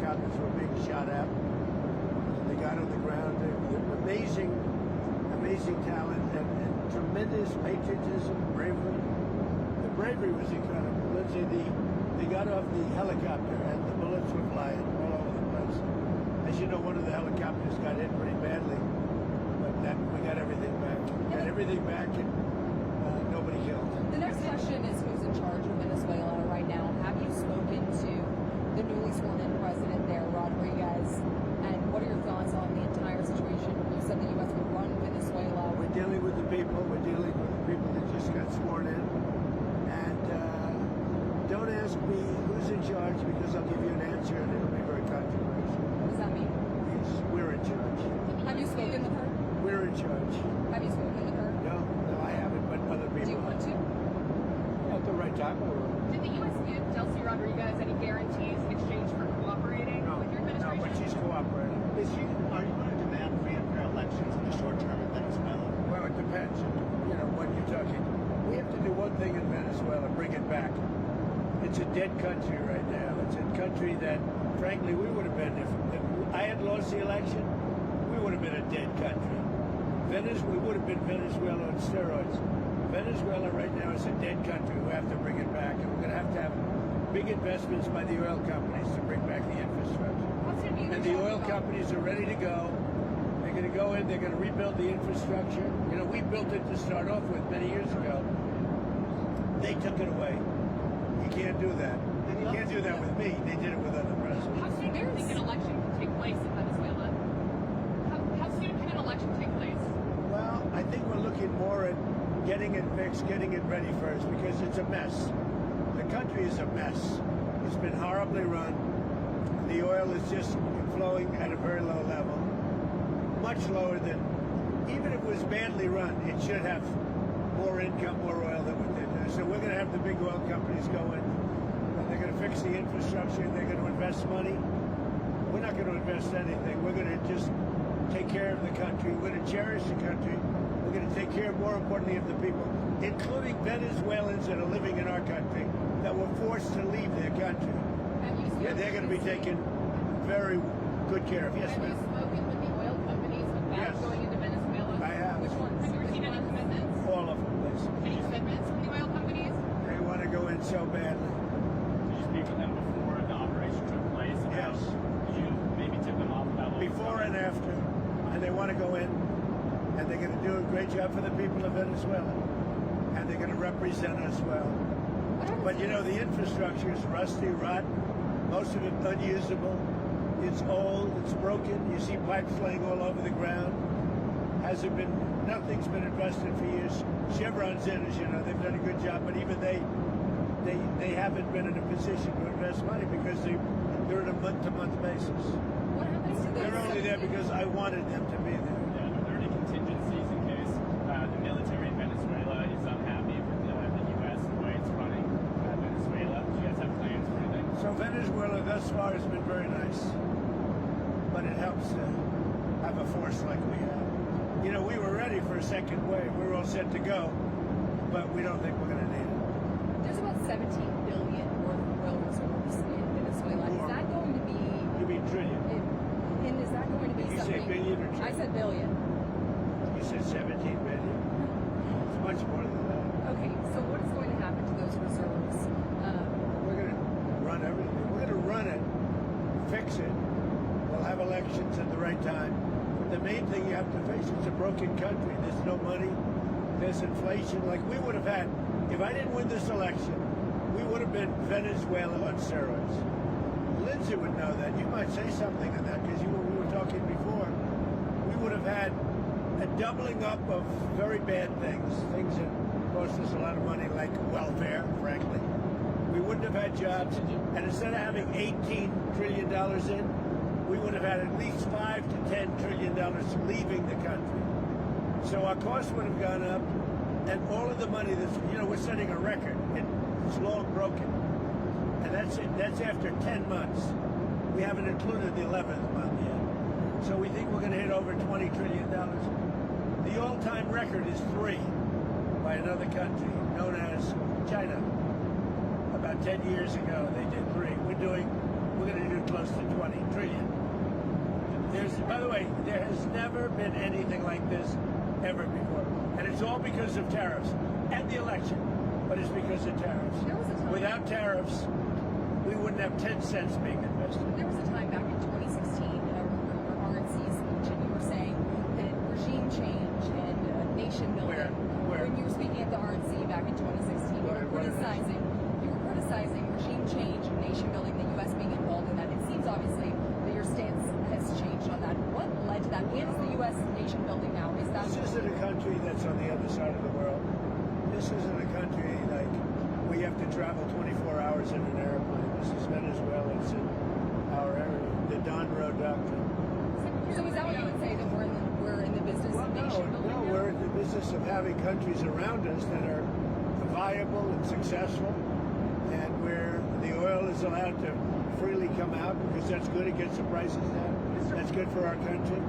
helicopters were being shot at. They got on the ground. They're amazing talent and tremendous patriotism, bravery. The bravery was incredible. Let's say they got off the helicopter and the bullets were flying all over the place. As you know, one of the helicopters got hit pretty badly, but we got everything back. Got everything back and nobody killed. The next question is who's in charge of Venezuela right now? Have you spoken to the newly sworn-in president there, Rodriguez? And what are your thoughts on the entire situation? You said the U.S. would run Venezuela. We're dealing with the people. We're dealing with the people that just got sworn in. And don't ask me who's in charge because I'll give you an answer and it'll be very controversial. What does that mean? We're in charge. Have you spoken with her? We're in charge. Have you spoken with her? No, I haven't, but other people. Do you want to? At the right time, I will. Did the U.S. give Delcy Rodriguez any guarantees in exchange for cooperating with your administration? No, but she's cooperating. Are you going to demand free and fair elections in the short term in Venezuela? Well, it depends. You know, when you're talking. We have to do one thing in Venezuela, bring it back. It's a dead country right now. It's a country that, frankly, we would have been, if I had lost the election, we would have been a dead country. We would have been Venezuela on steroids. Venezuela right now is a dead country. We have to bring it back. And we're going to have big investments by the oil companies to bring back the infrastructure. And the oil companies are ready to go. They're going to go in. They're going to rebuild the infrastructure. You know, we built it to start off with many years ago. They took it away. You can't do that. You can't do that with me. They did it with other presidents. How soon do you think an election can take place in Venezuela? How soon can an election take place? Well, I think we're looking more at getting it fixed, getting it ready first, because it's a mess. The country is a mess. It's been horribly run. The oil is just flowing at a very low level, much lower than, even if it was badly run, it should have more income, more oil than what they do. So we're going to have the big oil companies go in, and they're going to fix the infrastructure, they're going to invest money. We're not going to invest anything. We're going to just take care of the country. We're going to cherish the country. We're going to take care, more importantly, of the people, including Venezuelans that are living in our country that were forced to leave their country. Yeah, they're going to be taken very good care of. Yes, Have you ma'am. spoken with the oil companies about Yes. going into Venezuela? I have. Which ones? Have you received any commitments? All of them, please. Any commitments from the oil companies? They want to go in so badly. Did you speak with them before the operation took place? Yes. Did you maybe tip them off about what was Before coming? and after. And they want to go in, and they're going to do a great job for the people of Venezuela. And they're going to represent us well. But you know, the infrastructure is rusty, rotten, most of it unusable. It's old, it's broken. You see pipes laying all over the ground. Nothing's been invested for years. Chevron's in, as you know, they've done a good job, but even they haven't been in a position to invest money because they're on a month-to-month basis. What happens to They're only there because I wanted them to be there. Yeah, are there any contingencies in case the military in Venezuela is unhappy with the U.S. and the way it's running Venezuela? Do you guys have plans for anything? So Venezuela thus far has been very nice, but it helps to have a force like we have. You know, we were ready for a second wave. We were all set to go, but we don't think we're going to need it. There's about 17 billion worth of oil reserves in Venezuela. Is that going to be? You mean trillion? And is that going to be Did you say something? billion or trillion? I said billion. You said 17 billion. It's much more than that. Okay, so what is going to happen to those reserves? We're going to run everything. We're going to run it, fix it. We'll have elections at the right time. But the main thing you have to face is a broken country. There's no money. There's inflation. Like we would have had, if I didn't win this election, we would have been Venezuela on steroids. Lindsay would know that. You might say something to that because we were talking before. We would have had a doubling up of very bad things that cost us a lot of money, like welfare, frankly. We wouldn't have had jobs. And instead of having $18 trillion in, we would have had at least $5 to $10 trillion leaving the country. So our costs would have gone up, and all of the money we're setting a record. It's long broken. And that's it. That's after 10 months. We haven't included the 11th month yet. So we think we're going to hit over $20 trillion. The all-time record is 3 by another country known as China. About 10 years ago, they did 3. We're going to do close close to 20 trillion. By the way, there has never been anything like this ever before. And it's all because of tariffs and the election, but it's because of tariffs. There was a time- Without tariffs, we wouldn't have 10 cents being invested. There was a time back in 2016, I remember your RNC speech, and you were saying that regime change and nation building. Where? When you were speaking at the RNC back in 2016, you were What is it? criticizing regime change and nation building, the U.S. being involved in that. It seems obviously that your stance has changed on that. What led to that? And is the U.S. nation building now? Is that This isn't a country that's on the other side of the world. This isn't a country like we have to travel 24 hours in an airplane. This is Venezuela. It's in our area. The Don Road Doctrine. so? Is that what you would say, that we're in the business Well, of nation building? no, we're in the business of having countries around us that are viable and successful, and where the oil is allowed to freely come out because that's good. It gets the prices down. That's good for our country.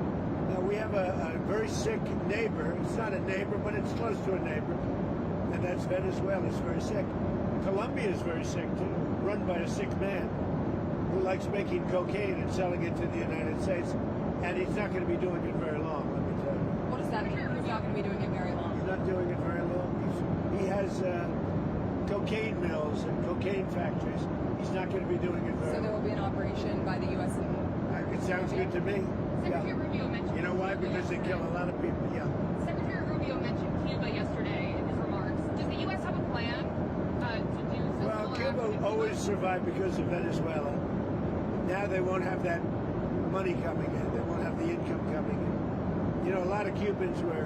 Now, we have a very sick neighbor. It's not a neighbor, but it's close to a neighbor, and that's Venezuela. It's very sick. Colombia is very sick, too, run by a sick man who likes making cocaine and selling it to the United States, and he's not going to be doing it very long, let me tell you. What does that mean? He's not going to be doing it very long. He's not doing it very long. He has cocaine mills and cocaine factories. He's not going to be doing it So very there will long. be an operation by the U.S. It sounds good to me. Secretary Yeah. Rubio mentioned. You know why? Cuba Because they kill a yesterday. lot of people. Yeah. Secretary Rubio mentioned Cuba yesterday in his remarks. Does the U.S. have a plan to do some Well, similar Cuba action in always survived because of Venezuela. Now they won't have that money coming in. They won't have the income coming in. You know, a lot of Cubans were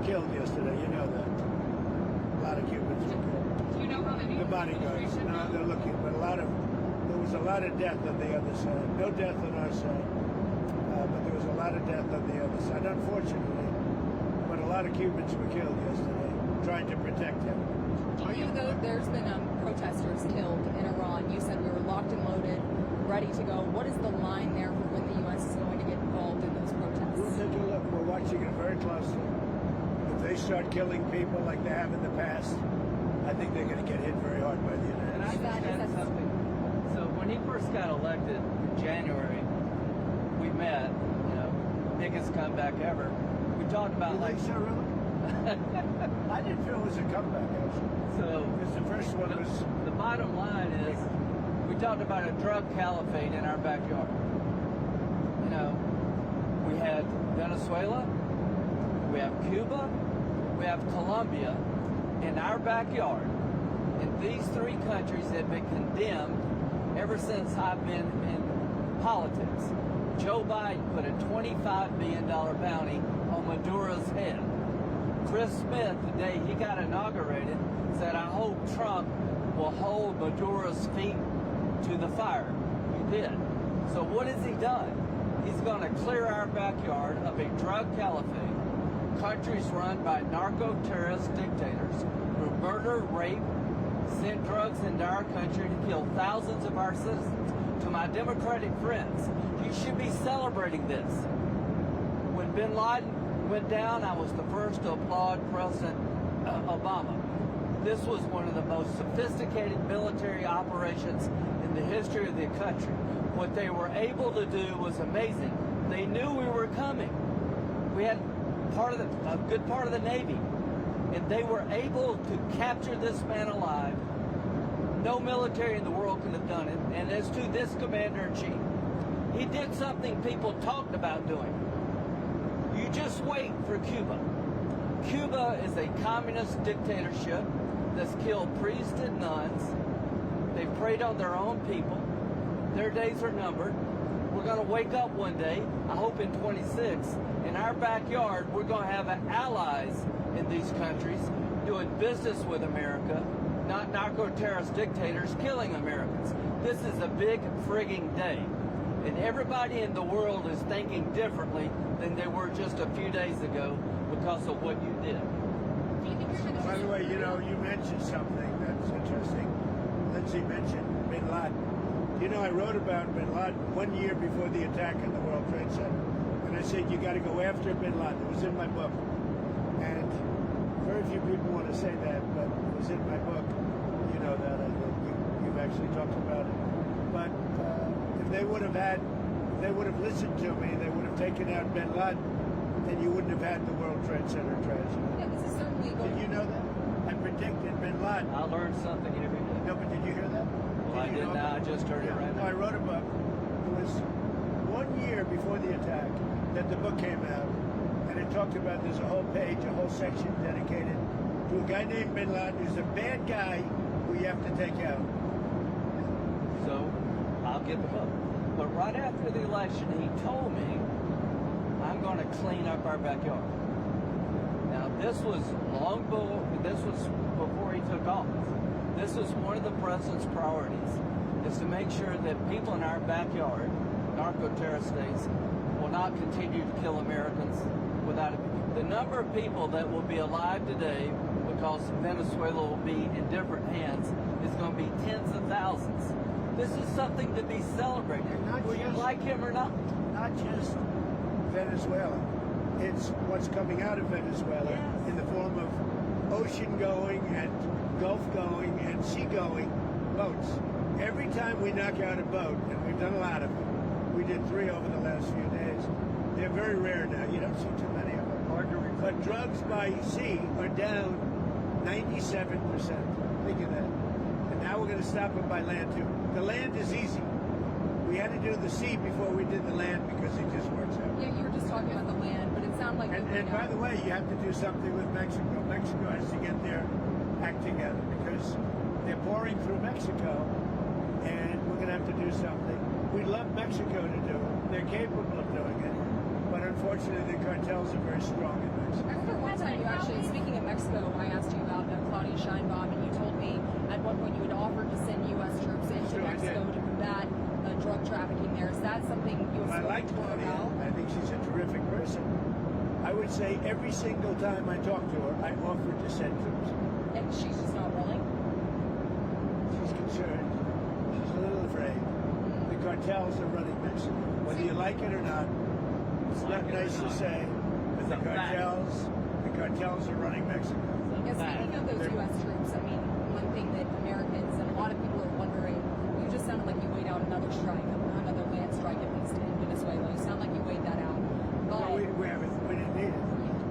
killed yesterday. You know that. A lot of Cubans were killed. Do you know how many? The bodyguards. Administration No, knows? they're looking, but there was a lot of death on the other side. No death on our side, but there was a lot of death on the other side, unfortunately. But a lot of Cubans were killed yesterday, trying to protect them. You know, there's been protesters killed in Iran. You said we were locked and loaded, ready to go. What is the line there for when the U.S. is going to get involved in those We'll protests? take a look. We're watching it very closely. If they start killing people like they have in the past, I think they're going to get hit very hard by the United And I States. just add something. So when he first got elected in January, we met, biggest comeback ever. We talked about You think so, really? I didn't feel it was a comeback, actually. so Because the first one was... the bottom line is we talked about a drug caliphate in our backyard. We had Venezuela, we have Cuba, we have Colombia in our backyard. And these three countries have been condemned ever since I've been in politics. Joe Biden put a $25 billion bounty on Maduro's head. Chris Smith, the day he got inaugurated, said, I hope Trump will hold Maduro's feet to the fire. He did. So what has he done? He's going to clear our backyard of a drug caliphate, countries run by narco-terrorist dictators who murder, rape, send drugs into our country to kill thousands of our citizens. To my Democratic friends, you should be celebrating this. When bin Laden went down, I was the first to applaud President Obama. This was one of the most sophisticated military operations in the history of the country. What they were able to do was amazing. They knew we were coming. We had a good part of the Navy, and they were able to capture this man alive. No military in the world could have done it. And as to this commander-in-chief, he did something people talked about doing. You just wait for Cuba. Cuba is a communist dictatorship that's killed priests and nuns. They've preyed on their own people. Their days are numbered. We're going to wake up one day, I hope in 26, in our backyard, we're going to have allies in these countries doing business with America, not narco-terrorist dictators killing Americans. This is a big frigging day. And everybody in the world is thinking differently than they were just a few days ago because of what you did. Do you think your By the administration? way, you mentioned something that's interesting. Lindsay mentioned bin Laden. I wrote about bin Laden 1 year before the attack on the World Trade Center. And I said, you got to go after bin Laden. It was in my book. And very few people want to say that, but it was in my book. You know that. You've actually talked about it. But if they would have listened to me, they would have taken out bin Laden, then you wouldn't have had the World Trade Center tragedy. Yeah, this is certainly going. Did you know that? I predicted bin Laden. I learned something every day. No, but did you hear that? Well, I you did know not. I that? just heard it right No, now. I wrote a book. It was 1 year before the attack that the book came out, and it talked about, there's a whole page, a whole section dedicated to a guy named bin Laden who's a bad guy who you have to take out. So I'll get the book. But right after the election, he told me, I'm going to clean up our backyard. Now, this was before he took office. This was one of the president's priorities, is to make sure that people in our backyard, narco-terrorist states, will not continue to kill Americans without it. The number of people that will be alive today because Venezuela will be in different hands is going to be tens of thousands. This is something to be celebrated, And not whether you just- like him or not. Not just Venezuela. It's what's coming out of Venezuela Yes. in the form of ocean-going and Gulf-going and sea-going boats. Every time we knock out a boat, and we've done a lot of them, we did 3 over the last few days. They're very rare now. You don't see too many of them. But drugs by sea are down 97%. Think of that. And now we're going to stop them by land too. The land is easy. We had to do the sea before we did the land because it just works out. Yeah, you were just talking about the land, but it sounded like. And by the way, you have to do something with Mexico. Mexico has to get their act together because they're pouring through Mexico, and we're going to have to do something. We'd love Mexico to do it. They're capable of doing it, but unfortunately, the cartels are very strong in I Mexico. remember one time you actually, speaking of Mexico, I asked you about Claudia Sheinbaum, and you told me at one point you had offered to send U.S. troops into Sure, I Mexico did. to combat drug trafficking there. Is that something you have I like spoken to her Claudia. about? I think she's a terrific person. I would say every single time I talk to her, I offer to send troops. And she's just not willing? She's concerned. She's a little afraid. The cartels are running Mexico. Whether you like it or not, it's not nice to say, but the cartels are running Mexico. Yeah, speaking of those U.S. troops, I mean, one thing that Americans and a lot of people are wondering, you just sounded like you weighed out another strike, another land strike at least in Venezuela. You sound like you weighed that out. But No, we didn't need it.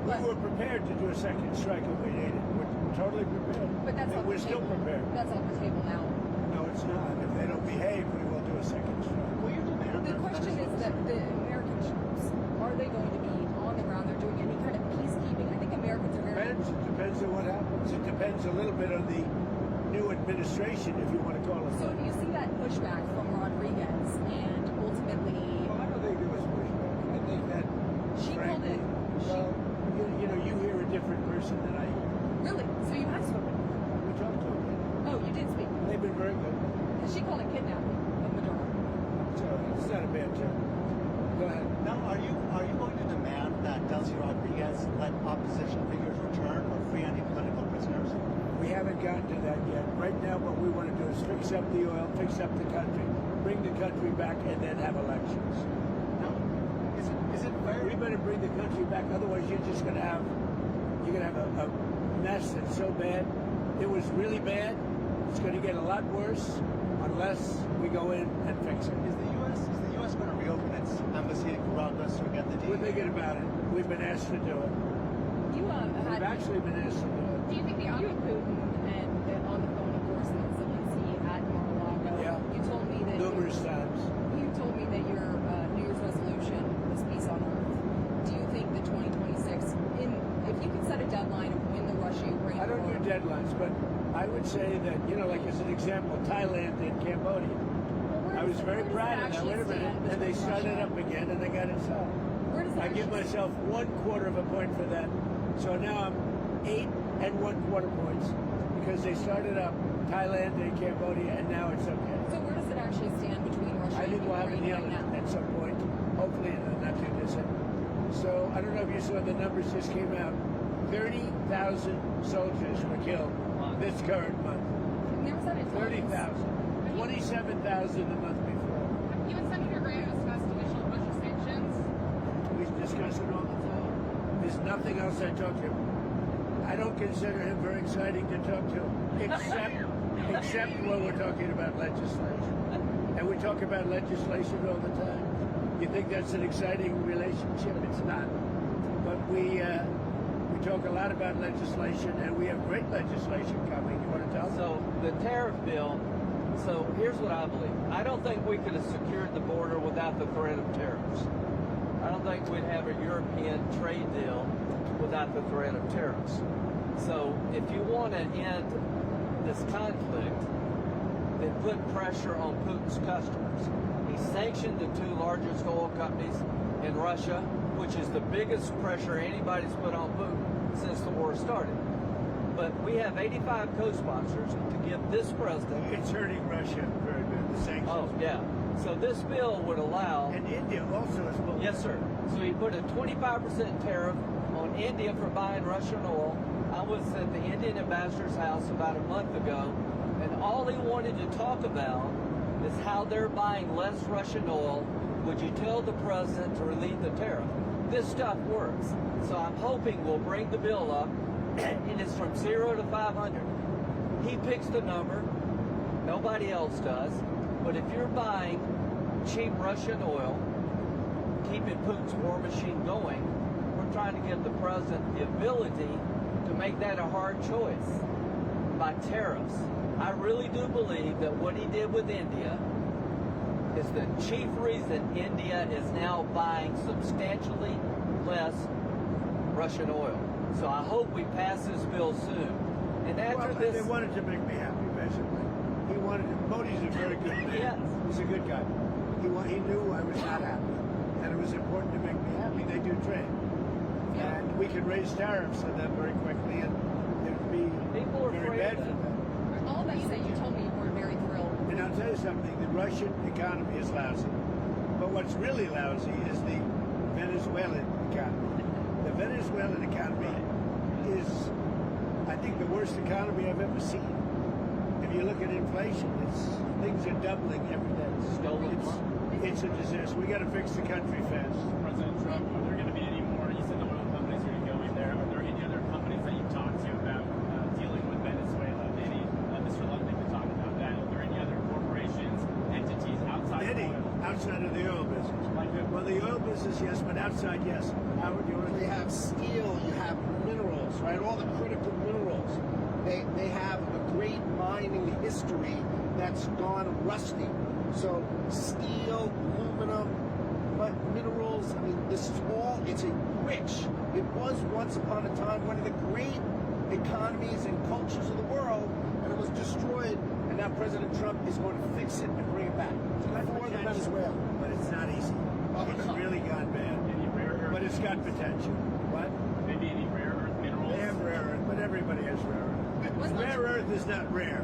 But- We were prepared to do a second strike if we needed it. We're totally prepared. that's And off we're the still table. prepared. That's off the table now. No, it's not. If they don't behave, we will do a second strike. The question is that the American troops, are they going to be on the ground? They're doing any kind of peacekeeping? I think Americans are very. Depends on what happens. It depends a little bit on the new administration, if you want to call it. So do you see that pushback from Rodriguez and ultimately Well, I don't think it was pushback. I think that, she called frankly, it? well, you hear a different person than I hear. Really? So you have spoken? We talked to them. Oh, you did speak. They've been very good. Because she called it kidnapping of Maduro. So it's not a bad term. Go ahead. Now, are you going to demand that Delcy Rodriguez let opposition figures return or free any political prisoners? We haven't gotten to that yet. Right now, what we want to do is fix up the oil, fix up the country, bring the country back, and then have elections. Now, is it fair? We better bring the country back. Otherwise, you're gonna have a mess that's so bad. It was really bad. It's going to get a lot worse unless we go in and fix it. Is the U.S. going to reopen its embassy in Caracas to get the We're thinking about it. We've been asked to do it. You We've had actually been asked to do it. Do you think the you and Putin and on the phone, of course, and Zelensky at Mar-a-Lago. Yeah. You told me that Numerous times. You told me that your New Year's resolution was peace on earth. Do you think that 2026, if you could set a deadline of when the Russia-Ukraine I don't war, do deadlines, but I would say that, like as an example, Thailand and Cambodia. I was very proud of that. Wait a minute. And they started up again and they got it solved. Where does it I give actually myself 1/4 of a point for that. So now I'm 8 1/4 points because they started up Thailand and Cambodia and now it's okay. So where does it actually stand between Russia I and think we'll have a Ukraine deal right now? at some point, hopefully in the not too distant. So I don't know if you saw the numbers just came out. 30,000 soldiers were killed this current month. And there was that in 30,000. 27,000 the month before. you and Senator Gray discussed initial Russia sanctions? We discuss it all the time. There's nothing else I talk to him. I don't consider him very exciting to talk to, except when we're talking about legislation. And we talk about legislation all the time. You think that's an exciting relationship? It's not. But we talk a lot about legislation, and we have great legislation coming. You want to tell them? So the tariff bill, so here's what I believe. I don't think we could have secured the border without the threat of tariffs. I don't think we'd have a European trade deal without the threat of tariffs. So if you want to end this conflict, then put pressure on Putin's customers. He sanctioned the two largest oil companies in Russia, which is the biggest pressure anybody's put on Putin since the war started. But we have 85 co-sponsors to give this president. It's hurting Russia very good, the sanctions. Oh, yeah. So this bill would allow. And India also is pulled. Yes, sir. So he put a 25% tariff on India for buying Russian oil. I was at the Indian ambassador's house about a month ago, and all he wanted to talk about is how they're buying less Russian oil. Would you tell the president to relieve the tariff? This stuff works. So I'm hoping we'll bring the bill up, and it's from 0 to 500. He picks the number. Nobody else does. But if you're buying cheap Russian oil, keeping Putin's war machine going, we're trying to give the president the ability to make that a hard choice by tariffs. I really do believe that what he did with India is the chief reason India is now buying substantially less Russian oil. So I hope we pass this bill soon. And after Well, this, they wanted to make me happy, basically. He wanted to. Modi's a very good man. Yes. He's a good guy. He knew I was not happy, and it was important to make me happy. They do trade, and we could raise tariffs on them very quickly, and it would be People are very afraid bad of for that. them. All that you said, you told me you were very thrilled. And I'll tell you something, the Russian economy is lousy. But what's really lousy is the Venezuelan economy. The Venezuelan economy is, I think, the worst economy I've ever seen. If you look at inflation, things are doubling every day. Stolen It's a disaster. We got to fix the country fast. President Trump, are there going to be any more? You said the oil companies are going to go in there. Are there any other companies that you've talked to about dealing with Venezuela? Any, Mr. Lutnick could talk about that. Are there any other corporations, entities outside of Many oil? outside of the oil business. Like who? Well, the oil business, yes, but outside, yes. How would you want to You have steel, you have minerals, right? All the critical minerals. They have a great mining history that's gone rusty. So steel, aluminum, but minerals, I mean, this is all, it's a rich. It was once upon a time one of the great economies and cultures of the world, and it was destroyed, and now President Trump is going to fix it and bring it back. For the Venezuela. But it's not easy. It's really gone bad. Any rare earth? But it's got potential. What? Maybe any rare earth minerals? They have rare earth, but everybody has rare earth. Rare earth is not rare.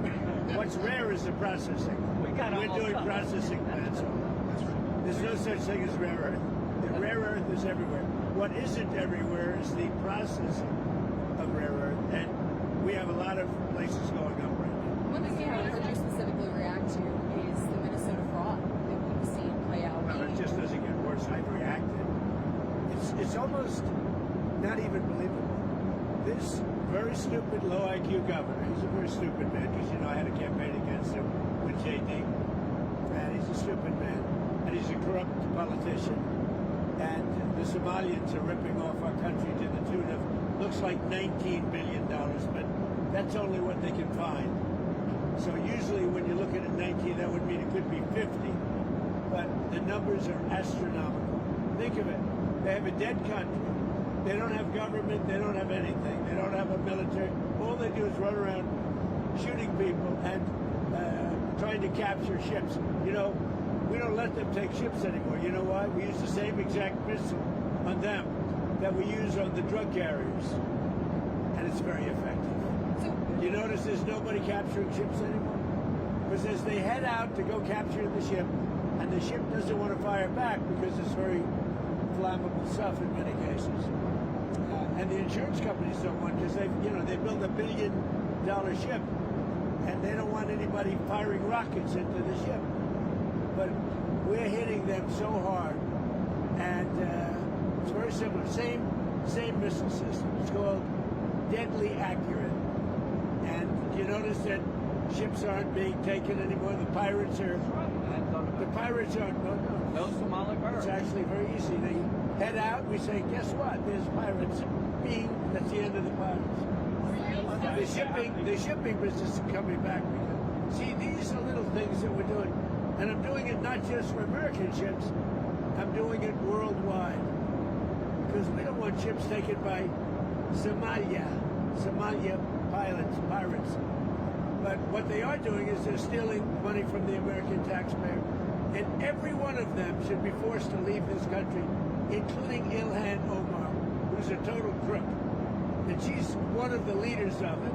What's rare is the processing. got We're almost doing done. processing plants. There's no such thing as rare earth. The rare earth is everywhere. What isn't everywhere is the processing of rare earth, and we have a lot of places going up right now. One thing I haven't heard you specifically react to is the Minnesota fraud that we've seen play out. Well, it just doesn't get worse. I've reacted. It's almost not even believable. This very stupid, low IQ governor, he's a very stupid man, because, you know, I had a campaign against him with JD. And he's a stupid man. And he's a corrupt politician. And the Somalians are ripping off our country to the tune of, looks like $19 billion, but that's only what they can find. So usually when you're looking at 19, that would mean it could be 50. But the numbers are astronomical. Think of it. They have a dead country. They don't have government. They don't have anything. They don't have a military. All they do is run around shooting people and trying to capture ships. You know, we don't let them take ships anymore. You know why? We use the same exact missile on them that we use on the drug carriers. And it's very effective. You notice there's nobody capturing ships anymore? Because as they head out to go capture the ship, and the ship doesn't want to fire back because it's very flammable stuff in many cases. And the insurance companies don't want, because they build $1 billion ship, and they don't want anybody firing rockets into the ship. But we're hitting them so hard, and it's very similar. Same missile system. It's called Deadly Accurate. And you notice that ships aren't being taken anymore. The pirates are I hadn't thought The about pirates aren't. it. No Somali It's bird. actually very easy. They head out. We say, guess what? There's pirates. Bing. That's the end of the pirates. The shipping business is coming back. Because, see, these are little things that we're doing, and I'm doing it not just for American ships. I'm doing it worldwide because we don't want ships taken by Somalia pirates. But what they are doing is they're stealing money from the American taxpayer. And every one of them should be forced to leave this country, including Ilhan Omar, who's a total crook. And she's one of the leaders of it.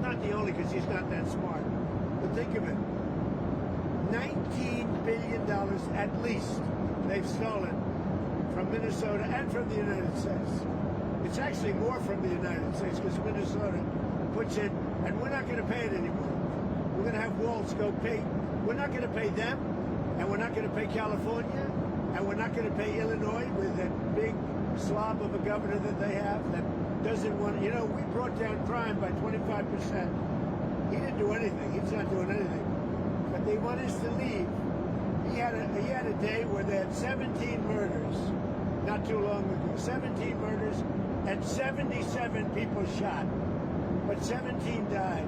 Not the only, because she's not that smart. But think of it. $19 billion at least they've stolen from Minnesota and from the United States. It's actually more from the United States because Minnesota puts in, and we're not going to pay it anymore. We're going to have Waltz go pay. We're not going to pay them, and we're not going to pay California, and we're not going to pay Illinois with that big slob of a governor that they have that doesn't want. You know, we brought down crime by 25%. He didn't do anything. He's not doing anything. But they want us to leave. He had a day where they had 17 murders, not too long ago. 17 murders and 77 people shot, but 17 died.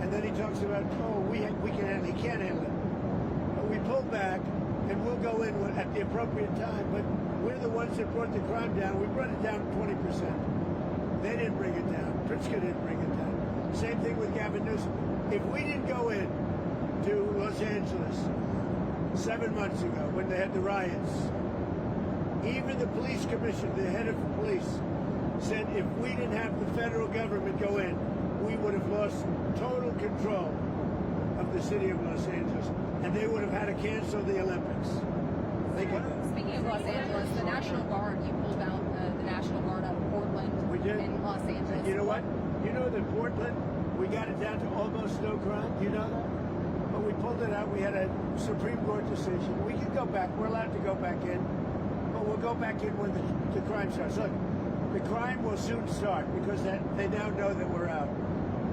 And then he talks about, oh, we can handle it. He can't handle it. But we pull back, and we'll go in at the appropriate time. But we're the ones that brought the crime down. We brought it down 20%. They didn't bring it down. Pritzker didn't bring it down. Same thing with Gavin Newsom. If we didn't go in to Los Angeles 7 months ago when they had the riots, even the police commissioner, the head of police, said if we didn't have the federal government go in, we would have lost total control of the city of Los Angeles, and they would have had to cancel the Olympics. Think of it. Speaking of Los Angeles, the National Guard, you pulled out the National Guard out of Portland We did. and Los Angeles. And you know what? You know that Portland, we got it down to almost no crime. You know that? But we pulled it out. We had a Supreme Court decision. We can go back. We're allowed to go back in. But we'll go back in when the crime starts. Look, the crime will soon start because they now know that we're out.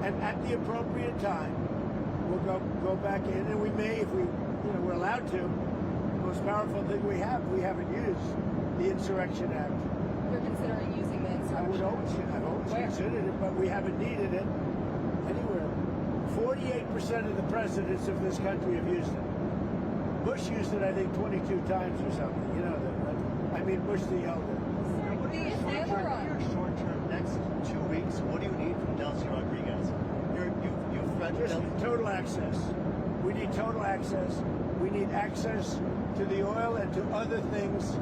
And at the appropriate time, we'll go back in. And we may, if we're allowed to. The most powerful thing we haven't used the Insurrection Act. You're considering using the insurrection. I've always Where? considered it, but we haven't needed it anywhere. 48% of the presidents of this country have used it. Bush used it, I think, 22 times or something. You know that, right? I mean, Bush the elder. What are your short term, next 2 weeks, what do you need from Delcy Rodriguez? You've read Just Delcy. total access. We need total access. We need access to the oil and to other things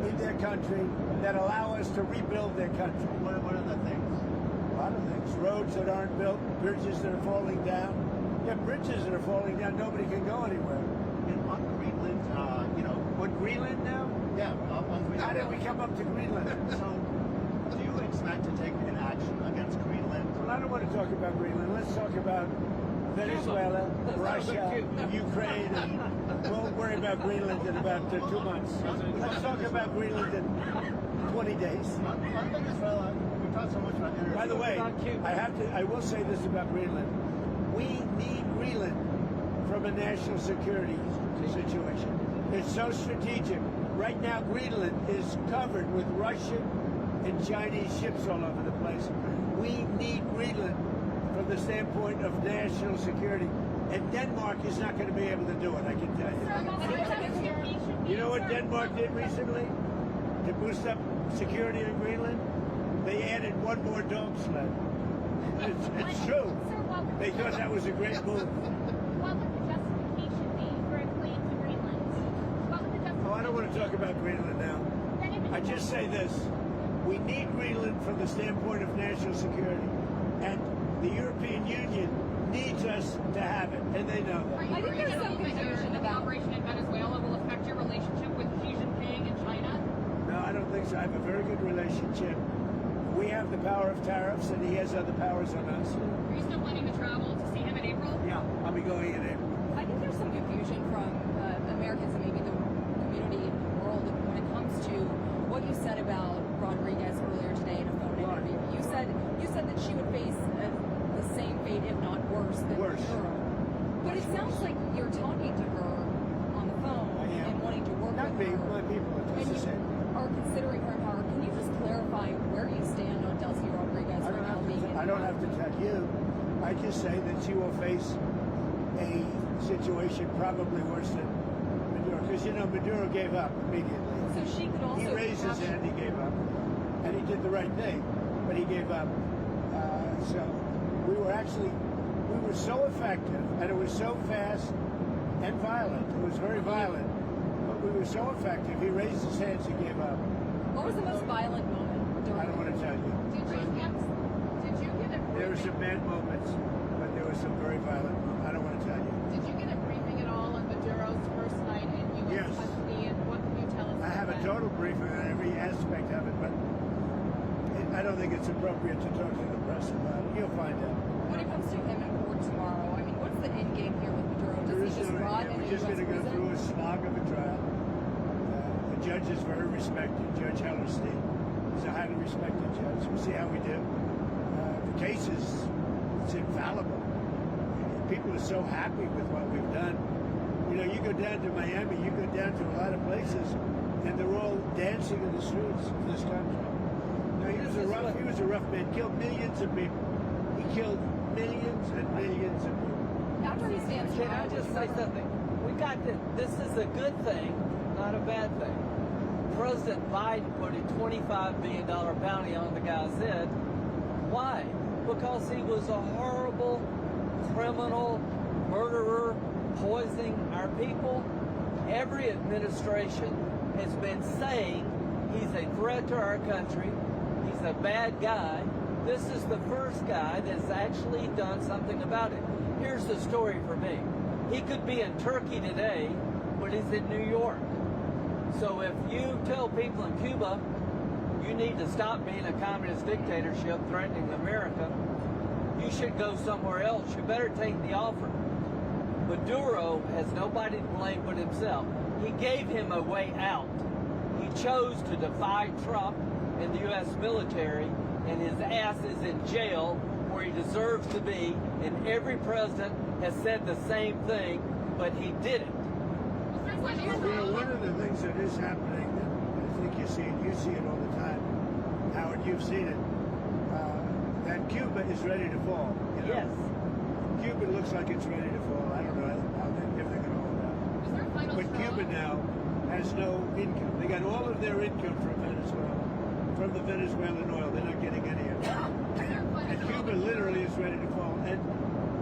in their country that allow us to rebuild their country. What are the things? A lot of things. Roads that aren't built, bridges that are falling down. Yeah, bridges that are falling down, nobody can go anywhere. And on Greenland, What, Greenland now? yeah, on Greenland. How did we come up to Greenland? So, do you expect to take an action against Greenland? Well, I don't want to talk about Greenland. Let's talk about Venezuela, Russia, Ukraine, and we'll worry about Greenland in about 2 months. Let's talk about Greenland in 20 days. On Venezuela, we talked so much about energy. By the way, I will say this about Greenland. We need Greenland from a national security situation. It's so strategic. Right now, Greenland is covered with Russian and Chinese ships all over the place. We need Greenland from the standpoint of national security. And Denmark is not going to be able to do it, I can tell you. You know what Denmark did recently to boost up security in Greenland? They added one more dog sled. It's true. They thought that was a great move. What would the justification be for a claim to Greenland? What would the justification Oh, I don't want to talk about Greenland now. Then if it's I just say this. We need Greenland from the standpoint of national security. And the European Union needs us to have it. And they know Are that. you I think worried there's at all some that confusion the about- operation in Venezuela will affect your relationship with Xi Jinping in China? No, I don't think so. I have a very good relationship. We have the power of tariffs, and he has other powers on us. Are you still planning to travel to see him in April? Yeah, I'll be going in April. I think there's some confusion from Americans and maybe the community in the world when it comes to what you said about Rodriguez earlier today in a phone interview. You said that she would face the same fate, if not worse, than Worse. Maduro. But it sounds like you're talking to her same me, power. my people are And just the you same. are considering foreign power. Can you just clarify where you stand on Delcy Rodriguez I right now being in I don't have to tell you. I just say that she will face a situation probably worse than Maduro. Because, you know, Maduro gave up immediately. So she could also He raised his capture- hand, he gave up. And he did the right thing, but he gave up. So we were so effective, and it was so fast and violent. It was very violent, but we were so effective. He raised his hands, he gave up. What was the most violent moment during I don't want to tell you. Did you get a There were briefing? some bad moments, but there were some very violent moments. I don't want to tell you. Did you get a briefing at all on Maduro's first night in U.S. Yes. custody, and what can you tell us? I have a about that? total briefing on every aspect of it, but I don't think it's appropriate to talk to the press about it. You'll find out. When it comes to him in court tomorrow, I mean, what's the end game here with Maduro? Does he just rot in a We're just U.S. going to go prison? through a slog of a trial. The judge is very respected, Judge Hellerstein. He's a highly respected judge. We'll see how we do. The case it's infallible. People are so happy with what we've done. You know, you go down to Miami, you go down to a lot of places, and they're all dancing in the streets of this country. Now, he was a rough man. Killed millions of people. He killed millions and millions of people. After he stands Can trial, I just would you say ever- something? We got this is a good thing, not a bad thing. President Biden put a $25 billion bounty on the guy's head. Why? Because he was a horrible criminal, murderer, poisoning our people. Every administration has been saying he's a threat to our country. He's a bad guy. This is the first guy that's actually done something about it. Here's the story for me. He could be in Turkey today, but he's in New York. So if you tell people in Cuba, you need to stop being a communist dictatorship threatening America, you should go somewhere else. You better take the offer. Maduro has nobody to blame but himself. He gave him a way out. He chose to defy Trump and the U.S. military, and his ass is in jail where he deserves to be, and every president has said the same thing, but he didn't. You know, one of the things that is happening, that I think you see it all the time. Howard, you've seen it. That Cuba is ready to fall. You know? Yes. Cuba looks like it's ready to fall. I don't know if they're going to hold out. Is there a final But straw? Cuba now has no income. They got all of their income from Venezuela, from the Venezuelan oil. They're not getting any of it. Is there a final And straw? Cuba literally is ready to fall. And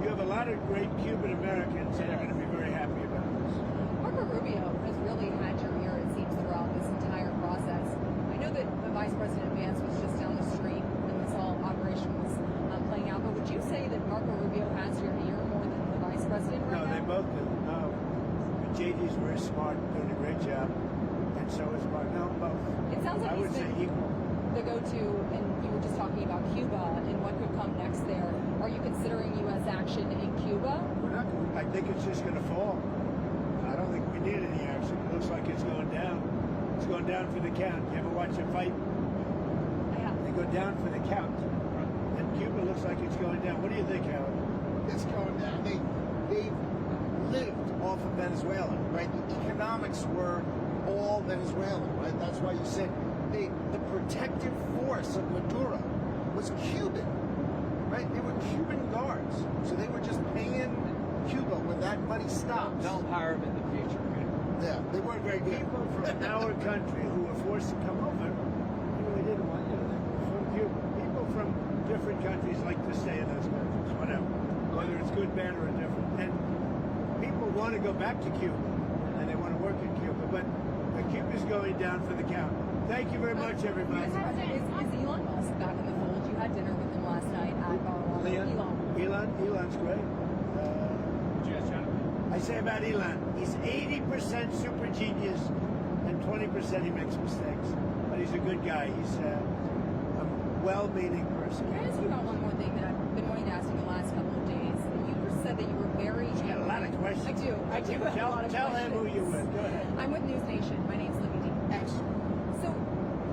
you have a lot of great Cuban Americans that are going to be very happy about this. Marco Rubio has really had your ear, it seems, throughout this entire process. I know that the Vice President Vance was just down the street when this whole operation was playing out, but would you say that Marco Rubio has your ear more than the Vice President right No, now? they both do. No. But JD's very smart, doing a great job. And so is Mark. No, both. It sounds like I would he's say been equal. the go-to, and you were just talking about Cuba and what could come next there. Are you considering U.S. action in Cuba? We're not, I think it's just going to fall. I don't think we need any action. It looks like it's going down. It's going down for the count. You ever watch a fight? I have. They go down for the count. And Cuba looks like it's going down. What do you think, Howard? It's going down. They've lived off of Venezuela, right? The economics were all Venezuelan, right? That's why you said the protective force of Maduro was Cuban, right? They were Cuban guards, so they were just paying Cuba when that money stops. Don't hire him in the future. Yeah, they weren't very good. People from our country who were forced to come over, they didn't want to. They were from Cuba. People from different countries like to stay in those countries, whatever. Whether it's good, bad, or indifferent. And people want to go back to Cuba, and they want to work in Cuba, but Cuba's going down for the count. Thank you very much, everybody. Is Elon Musk back in the fold? You had dinner with him last night at Mar-a-Lago. Elon's great. Did you guys try to? I say about Elon, he's 80% super genius and 20% he makes mistakes. But he's a good guy. He's a well-meaning person. Can I ask you about one more thing that I've been wanting to ask you the last couple of days? You said that you were very... He's got a lot of questions. I do have a lot of Tell questions. him who you're with. Go ahead. I'm with News Nation. My name's Libby D. So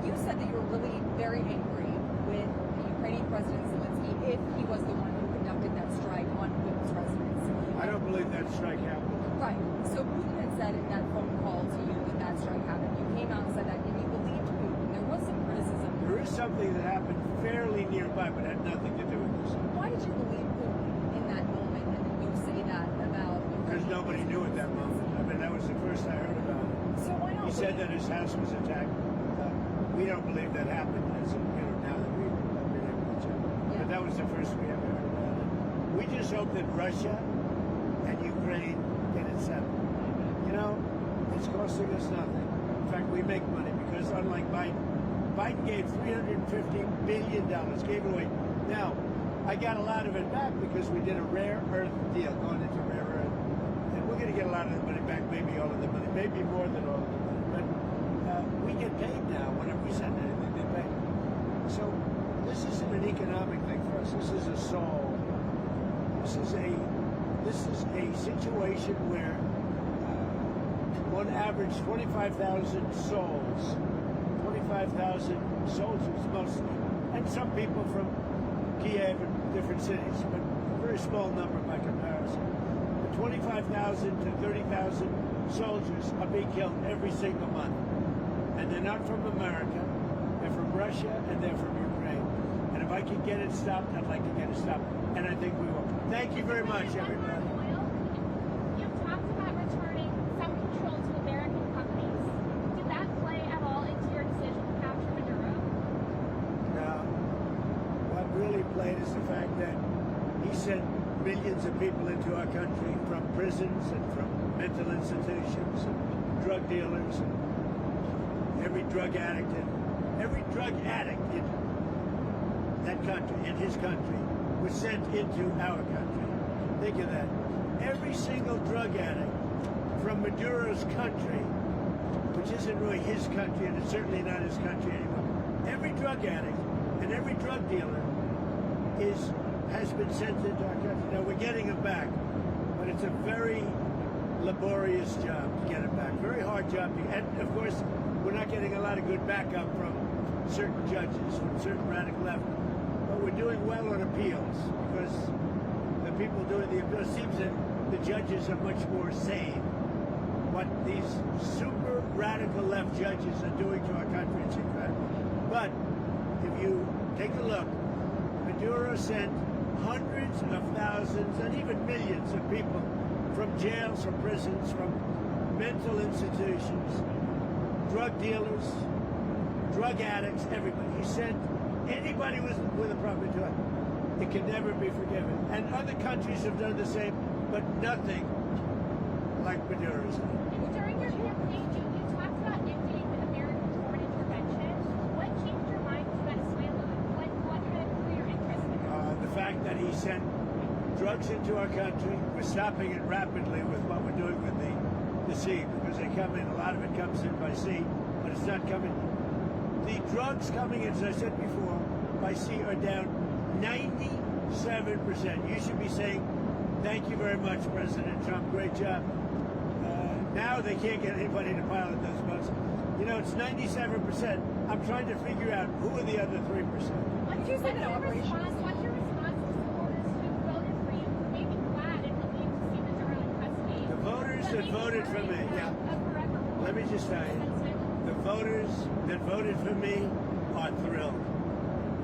you said that you were really very angry with the Ukrainian President Zelensky if he was the one who conducted that strike on Putin's residence. I don't believe that strike happened. Right. So Putin had said in that phone call to you that that strike happened. something that happened fairly nearby, but had nothing to do with this. Why did you believe Putin in that moment and then you say that about Because nobody knew at that moment. I mean, that was the first I heard about it. So why not He said wait? that his house was attacked. We don't believe that happened, as now that we've been able to check. Yeah. But that was the first we ever heard about it. We just hope that Russia and Ukraine get it settled. You know, it's costing us nothing. In fact, we make money because unlike Biden gave $350 billion, gave it away. Now, I got a lot of it back because we did a rare earth deal going into rare earth. And we're going to get a lot of the money back, maybe all of the money, maybe more than all of the money. But we get paid now. Whenever we send anything, they pay. So this isn't an economic thing for us. This is a soul. This is a situation where on average 25,000 souls, 25,000 soldiers mostly, and some people from Kiev and different cities, but a very small number by comparison. The 25,000 to 30,000 soldiers are being killed every single month. And they're not from America, they're from Russia, and they're from Ukraine. And if I could get it stopped, I'd like to get it stopped. And I think we will. Thank you very much, everybody. You've talked about returning some control to American companies. Did that play at all into your decision to capture Maduro? Now, what really played is the fact that he sent millions of people into our country from prisons and from mental institutions and drug dealers and every drug addict in that country, in his country, was sent into our country. Think of that. Every single drug addict from Maduro's country, which isn't really his country, and it's certainly not his country anymore. Every drug addict and every drug dealer has been sent into our country. Now we're getting them back, but it's a very laborious job to get them back. Very hard job. And of course, we're not getting a lot of good backup from certain judges, from certain radical left. But we're doing well on appeals because the people doing the appeals, it seems that the judges are much more sane. What these super radical left judges are doing to our country, it's incredible. But if you take a look, Maduro sent hundreds of thousands and even millions of people from jails, from prisons, from mental institutions, drug dealers, drug addicts, everybody. He sent anybody with a problem to it. It can never be forgiven. And other countries have done the same, but nothing like Maduro's done. During your campaign, you talked about ending American foreign intervention. What changed your mind with Venezuela? What kind of grew your interest in it? The fact that he sent drugs into our country, we're stopping it rapidly with what we're doing with the sea, because they come in, a lot of it comes in by sea, but it's not coming. The drugs coming in, as I said before, by sea are down 97%. You should be saying, thank you very much, President Trump, great job. Now they can't get anybody to pilot those boats. You know, it's 97%. I'm trying to figure out who are the other 3%. What's your response to supporters who voted for you, who may be glad and relieved to see Maduro in custody? The voters that voted for me, let me just tell you, the voters that voted for me are thrilled.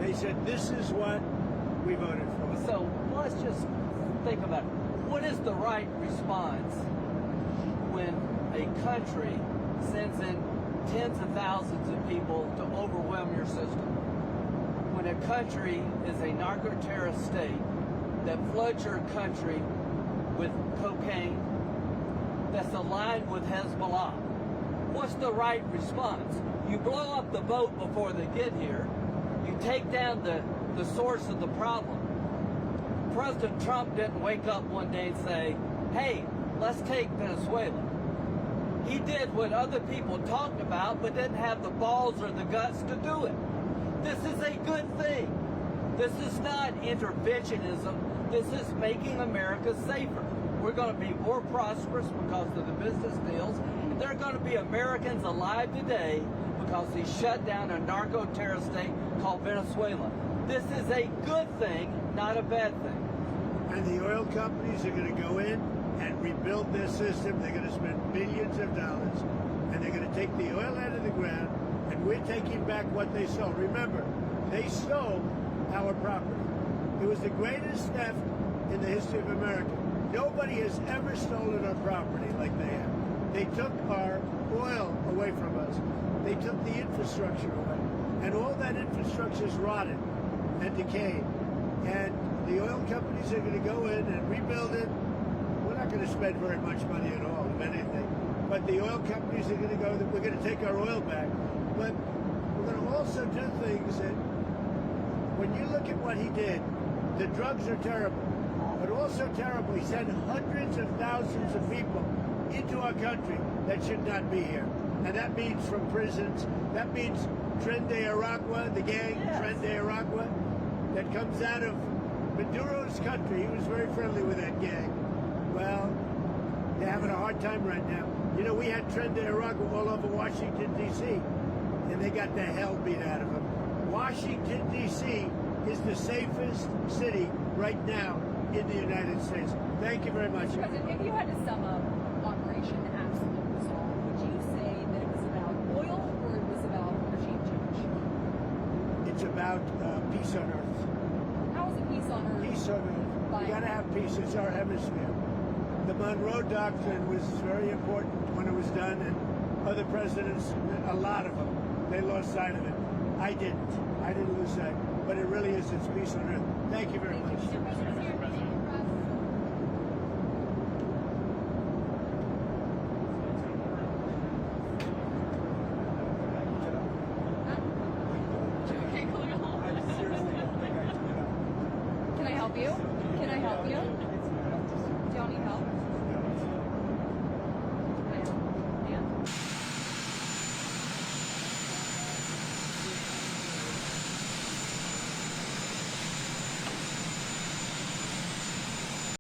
They said, this is what we voted for. So let's just think about it. What is the right response when a country sends in tens of thousands of people to overwhelm your system? When a country is a narco-terrorist state that floods your country with cocaine, that's aligned with Hezbollah, what's the right response? You blow up the boat before they get here. You take down the source of the problem. President Trump didn't wake up one day and say, hey, let's take Venezuela. He did what other people talked about, but didn't have the balls or the guts to do it. This is a good thing. This is not interventionism. This is making America safer. We're going to be more prosperous because of the business deals. There are going to be Americans alive today because he shut down a narco-terrorist state called Venezuela. This is a good thing, not a bad thing. And the oil companies are going to go in and rebuild their system. They're going to spend billions of dollars, and they're going to take the oil out of the ground, and we're taking back what they sold. Remember, They stole our property. It was the greatest theft in the history of America. Nobody has ever stolen our property like they have. They took our oil away from us. They took the infrastructure away. And all that infrastructure is rotted and decayed. And the oil companies are going to go in and rebuild it. We're not going to spend very much money at all, if anything. But the oil companies are going to go, we're going to take our oil back. But we're going to also do things that, when you look at what he did, the drugs are terrible. But also terrible, he sent hundreds of thousands of people into our country that should not be here. And that means from prisons. That means Tren de Aragua, the gang, Tren de Aragua, that comes out of Maduro's country. He was very friendly with that gang. Well, they're having a hard time right now. You know, we had Tren de Aragua all over Washington, D.C., and they got the hell beat out of them. Washington, D.C. is the safest city right now in the United States. Thank you very much. President, if you had to sum up Operation Absolute Resolve, would you say that it was about oil or it was about regime change? It's about peace on earth. How is it peace on earth? Peace on earth. We got to have peace. It's our hemisphere. The Monroe Doctrine was very important when it was done, and other presidents, a lot of them, they lost sight of it. I didn't. I didn't lose sight. But it really is. It's peace on earth. Thank you very much. Can I help you? Can I help you?